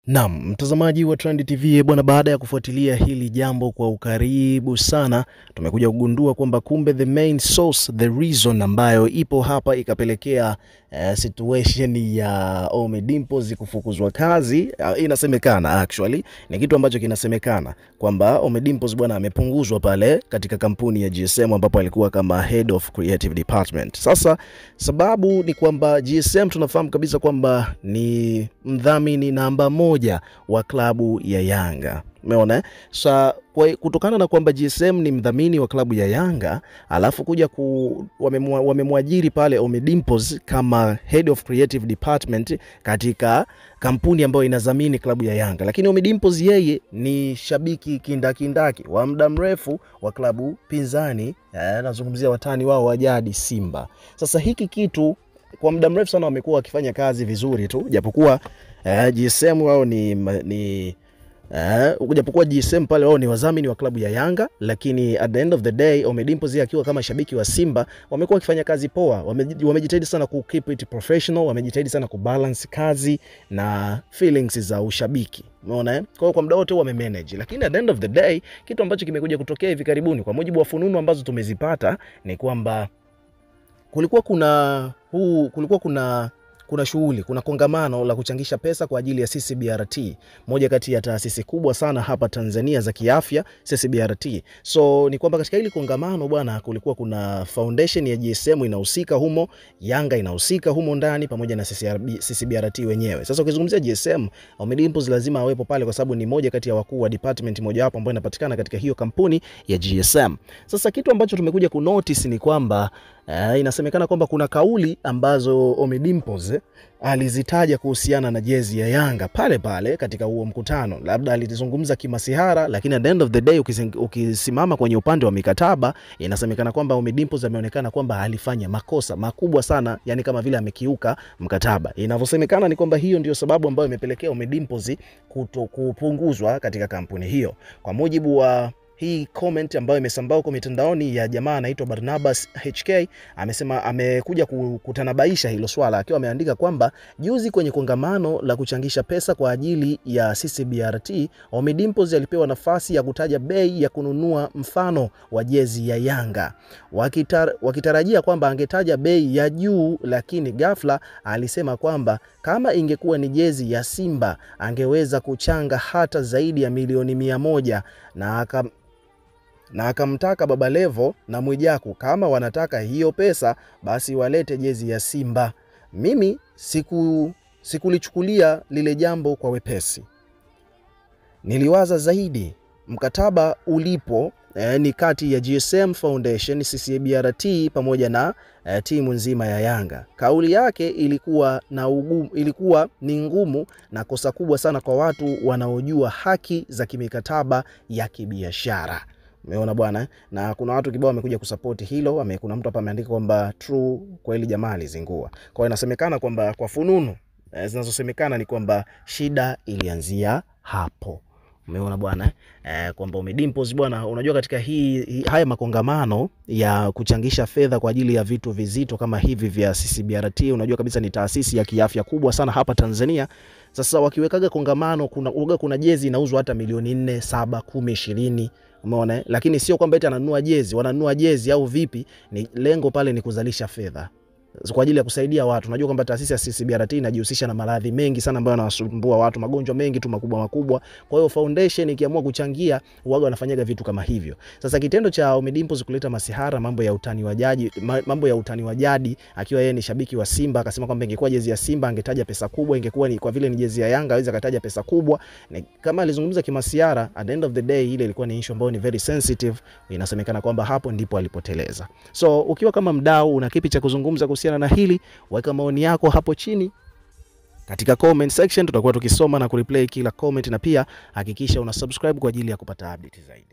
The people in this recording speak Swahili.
Naam, mtazamaji wa Trend TV bwana, baada ya kufuatilia hili jambo kwa ukaribu sana, tumekuja kugundua kwamba kumbe the main source, the reason ambayo ipo hapa ikapelekea situation ya Ommy Dimpoz kufukuzwa kazi, inasemekana actually ni kitu ambacho kinasemekana kwamba Ommy Dimpoz bwana amepunguzwa pale katika kampuni ya GSM ambapo alikuwa kama head of creative department. Sasa sababu ni kwamba GSM tunafahamu kabisa kwamba ni mdhamini namba moja wa klabu ya Yanga. Umeona? Kutokana na kwamba GSM ni mdhamini wa klabu ya Yanga, alafu kuja wamemwajiri pale Ommy Dimpoz kama head of creative department katika kampuni ambayo inadhamini klabu ya Yanga. Lakini Ommy Dimpoz yeye ni shabiki kindakindaki wa muda mrefu wa klabu pinzani, nazungumzia watani wao wa jadi Simba. Sasa hiki kitu kwa muda mrefu sana wamekuwa wakifanya kazi vizuri tu, japokuwa GSM wao japokuwa GSM pale wao ni wadhamini wa klabu ya Yanga, lakini at the end of the day Ommy Dimpoz akiwa kama shabiki wa Simba wamekuwa wakifanya kazi poa. Wamejitahidi sana ku keep it professional, wamejitahidi sana ku balance kazi na feelings za ushabiki. Umeona? Kwa muda wote wamemanage, lakini at the end of the day kitu ambacho kimekuja kutokea hivi karibuni kwa mujibu wa fununu ambazo tumezipata ni kwamba kulikuwa kuna shughuli, kuna kongamano la kuchangisha pesa kwa ajili ya CCBRT, moja kati ya taasisi kubwa sana hapa Tanzania za kiafya, CCBRT. So ni kwamba katika hili kongamano bwana kulikuwa kuna foundation ya GSM inahusika humo, Yanga inahusika humo ndani pamoja na CCBRT wenyewe. Sasa ukizungumzia GSM, Ommy Dimpoz lazima awepo pale kwa sababu ni moja kati ya wakuu wa department moja hapo ambayo inapatikana katika hiyo kampuni ya GSM. Sasa kitu ambacho tumekuja kunotice ni kwamba inasemekana kwamba kuna kauli ambazo Ommy Dimpoz alizitaja kuhusiana na jezi ya Yanga pale katika huo mkutano. Labda alizungumza kimasihara, lakini at the end of the day ukisimama kwenye upande wa mikataba inasemekana kwamba Ommy Dimpoz ameonekana kwamba alifanya makosa makubwa sana, yani kama vile amekiuka mkataba. Inavyosemekana ni kwamba hiyo ndio sababu ambayo imepelekea Ommy Dimpoz kupunguzwa katika kampuni hiyo. Kwa mujibu wa hii comment ambayo imesambaa kwa mitandaoni ya jamaa anaitwa Barnabas HK, amesema amekuja kutanabaisha hilo swala akiwa ameandika kwamba juzi kwenye kongamano la kuchangisha pesa kwa ajili ya CCBRT, Ommy Dimpoz alipewa nafasi ya kutaja bei ya kununua mfano wa jezi ya Yanga. Wakitarajia kwamba angetaja bei ya juu, lakini ghafla alisema kwamba kama ingekuwa ni jezi ya Simba angeweza kuchanga hata zaidi ya milioni 100 na akamtaka Baba Levo na Mwijaku kama wanataka hiyo pesa basi walete jezi ya Simba. Mimi sikulichukulia lile jambo kwa wepesi. Niliwaza zaidi, mkataba ulipo ni kati ya GSM Foundation, CCBRT pamoja na timu nzima ya Yanga. Kauli yake ilikuwa ni ngumu na kosa kubwa sana kwa watu wanaojua haki za kimikataba ya kibiashara. Umeona bwana, na kuna watu kibao wamekuja kusupport hilo. Kuna mtu hapa ameandika kwamba true, kweli jamaa alizingua. Kwa hiyo inasemekana kwamba kwa fununu zinazosemekana ni kwamba shida ilianzia hapo. Umeona bwana, kwamba Ommy Dimpoz bwana, unajua katika haya makongamano ya kuchangisha fedha kwa ajili ya vitu vizito kama hivi vya CCBRT, unajua kabisa ni taasisi ya kiafya kubwa sana hapa Tanzania. Sasa wakiwekaga kongamano kuna jezi inauzwa hata milioni 4, 7, 10, 20. Umeona? Lakini sio kwamba eti wananunua jezi au vipi, ni lengo pale ni kuzalisha fedha kwa ajili ya kusaidia watu. Unajua kwamba taasisi ya CCBRT inajihusisha na maradhi mengi sana ambayo yanawasumbua watu, magonjwa mengi tu makubwa. Kwa hiyo foundation ikiamua kuchangia waga wanafanyaga vitu kama hivyo. Sasa kitendo cha Ommy Dimpoz kuleta masihara, mambo ya utani wa jadi akiwa yeye ni shabiki wa Simba, akasema kwamba ingekuwa jezi ya Simba angetaja pesa kubwa, ingekuwa ni kwa vile ni jezi ya Yanga aweza kataja pesa kubwa. Kama alizungumza kimasihara, at the end of the day ile ilikuwa ni issue ambayo ni very sensitive. Inasemekana kwamba hapo ndipo alipoteleza. So ukiwa kama mdau una kipi cha kuzungumza kuhusiana na hili, weka maoni yako hapo chini katika comment section, tutakuwa tukisoma na kureplay kila comment, na pia hakikisha una subscribe kwa ajili ya kupata update zaidi.